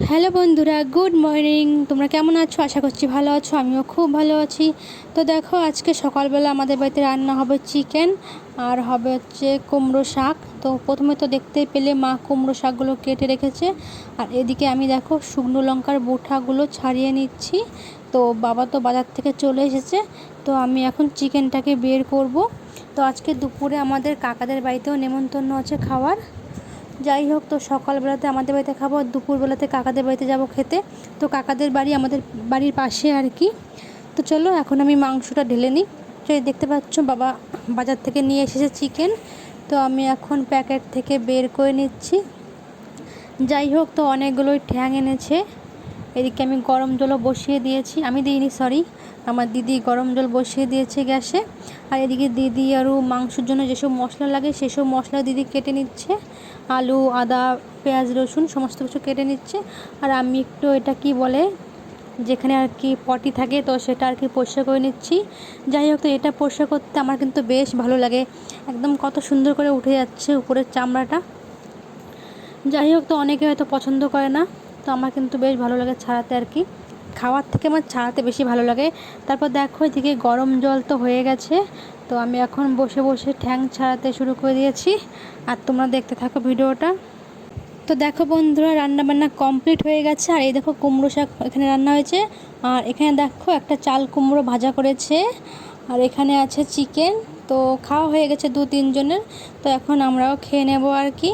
Hello বন্ধুরা, good morning. তোমরা কেমন আছো? আশা করছি ভালো আছো। আমিও খুব ভালো আছি। তো দেখো, আজকে সকালবেলা আমাদের বাড়িতে রান্না হবে চিকেন আর হবে হচ্ছে কুমড়ো শাক। তো প্রথমে তো দেখতেই পেলে মা কুমড়ো শাকগুলো কেটে রেখেছে, আর এদিকে আমি দেখো শুকনো লঙ্কার বোঁটাগুলো ছাড়িয়ে নিচ্ছি। তো বাবা তো বাজার থেকে চলে এসেছে, তো আমি এখন চিকেনটাকে বের করব। তো আজকে দুপুরে আমাদের কাকাদের বাড়িতেও নেমন্তন্ন আছে খাওয়ার। যাই হোক, তো সকালবেলাতে আমাদের বাড়িতে খাবো, দুপুরবেলাতে কাকাদের বাড়িতে যাব খেতে। তো কাকাদের বাড়ি আমাদের বাড়ির পাশে আর কি। তো চলো এখন আমি মাংসটা ঢেলে নিই। তো এই দেখতে পাচ্ছ বাবা বাজার থেকে নিয়ে এসেছে চিকেন, তো আমি এখন প্যাকেট থেকে বের করে নিচ্ছি। যাই হোক, তো অনেকগুলোই ঠ্যাং এনেছে। এদিকে আমি গরম জলও বসিয়ে দিয়েছি, আমি দিইনি সরি, আমার দিদি গরম জল বসিয়ে দিয়েছে গ্যাসে। আর এদিকে দিদি আরও মাংসের জন্য যেসব মশলা লাগে সেসব মশলা দিদি কেটে নিচ্ছে। আলু, আদা, পেঁয়াজ, রসুন সমস্ত কিছু কেটে নিচ্ছে। আর আমি একটু এটা কি বলে, যেখানে আর কি পটি থাকে, তো সেটা আর কি পরিষ্কার করে নিচ্ছি। যাই হোক, তো এটা পরিষ্কার করতে আমার কিন্তু বেশ ভালো লাগে, একদম কত সুন্দর করে উঠে যাচ্ছে উপরের চামড়াটা। যাই হোক, তো অনেকে হয়তো পছন্দ করে না, তো আমার কিন্তু বেশ ভালো লাগে ছাড়াতে আর কি। খাওয়ার থেকে আমার ছাড়াতে বেশি ভালো লাগে। তারপর দেখো এদিকে গরম জল তো হয়ে গেছে, তো আমি এখন বসে বসে ঠ্যাং ছাড়াতে শুরু করে দিয়েছি। আর তোমরা দেখতে থাকো ভিডিওটা। তো দেখো বন্ধুরা, রান্নাবান্না কমপ্লিট হয়ে গেছে। আর এই দেখো কুমড়ো শাক এখানে রান্না হয়েছে, আর এখানে দেখো একটা চাল কুমড়ো ভাজা করেছে, আর এখানে আছে চিকেন। তো খাওয়া হয়ে গেছে 2-3 জনের, তো এখন আমরাও খেয়ে নেব আর কি।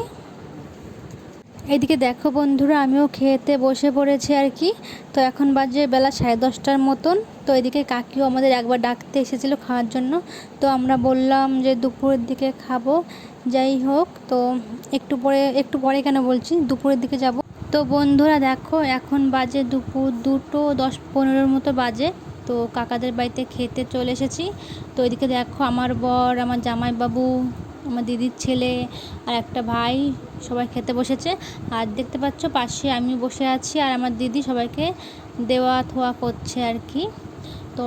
এদিকে দেখো বন্ধুরা, আমিও খেতে বসে পড়েছি আর কি। তো এখন বাজে বেলা 10:30টার মতন। তো এদিকে কাকিও আমাদের একবার ডাকতে এসেছিলো খাওয়ার জন্য, তো আমরা বললাম যে দুপুরের দিকে খাবো। যাই হোক, তো একটু পরে কেন বলছি, দুপুরের দিকে যাব। তো বন্ধুরা দেখো, এখন বাজে দুপুর 2:10-15 মতো বাজে। তো কাকাদের বাড়িতে খেতে চলে এসেছি। তো এদিকে দেখো আমার বর, আমার জামাইবাবু, আমার দিদির ছেলে আর একটা ভাই সবাই খেতে বসেছে। আর দেখতে পাচ্ছ পাশে আমি বসে আছি, আর আমার দিদি সবাইকে দেওয়া থোয়া করছে আর কি। তো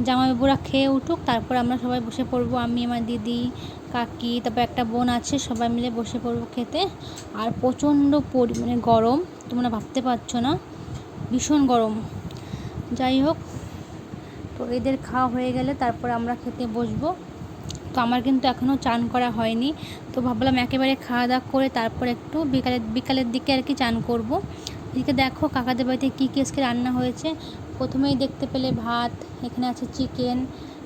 জামাইবাবুরা খেয়ে উঠুক, তারপর আমরা সবাই বসে পড়বো। আমি, আমার দিদি, কাকি, তারপর একটা বোন আছে, সবাই মিলে বসে পড়বো খেতে। আর প্রচণ্ড পরিমাণে গরম, তোমরা ভাবতে পারছো না, ভীষণ গরম। যাই হোক, তো এদের খাওয়া হয়ে গেলে তারপর আমরা খেতে বসবো। তো আমার কিন্তু এখনও চান করা হয়নি, তো ভাবলাম একেবারে খাওয়া দাওয়া করে তারপর একটু বিকালের দিকে আর কি চান করব। এদিকে দেখো কাকাদের বাড়িতে কী কী আজকে রান্না হয়েছে। প্রথমেই দেখতে পেলে ভাত, এখানে আছে চিকেন,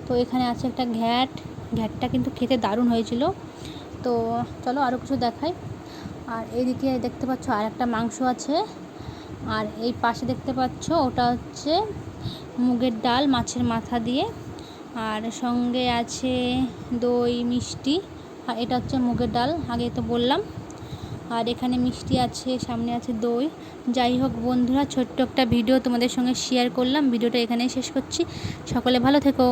তো এখানে আছে একটা ঘ্যাটটা কিন্তু খেতে দারুণ হয়েছিল। তো চলো আরও কিছু দেখাই। আর এইদিকে দেখতে পাচ্ছ আর একটা মাংস আছে। আর এই পাশে দেখতে পাচ্ছ ওটা হচ্ছে মুগের ডাল মাছের মাথা দিয়ে, আর সঙ্গে আছে দই, মিষ্টি। আর এটা হচ্ছে মুগের ডাল, আগে তো বললাম। আর এখানে মিষ্টি আছে, সামনে আছে দই। যাই হোক বন্ধুরা, ছোট্ট একটা ভিডিও তোমাদের সঙ্গে শেয়ার করলাম। ভিডিওটা এখানেই শেষ করছি। সকলে ভালো থেকো।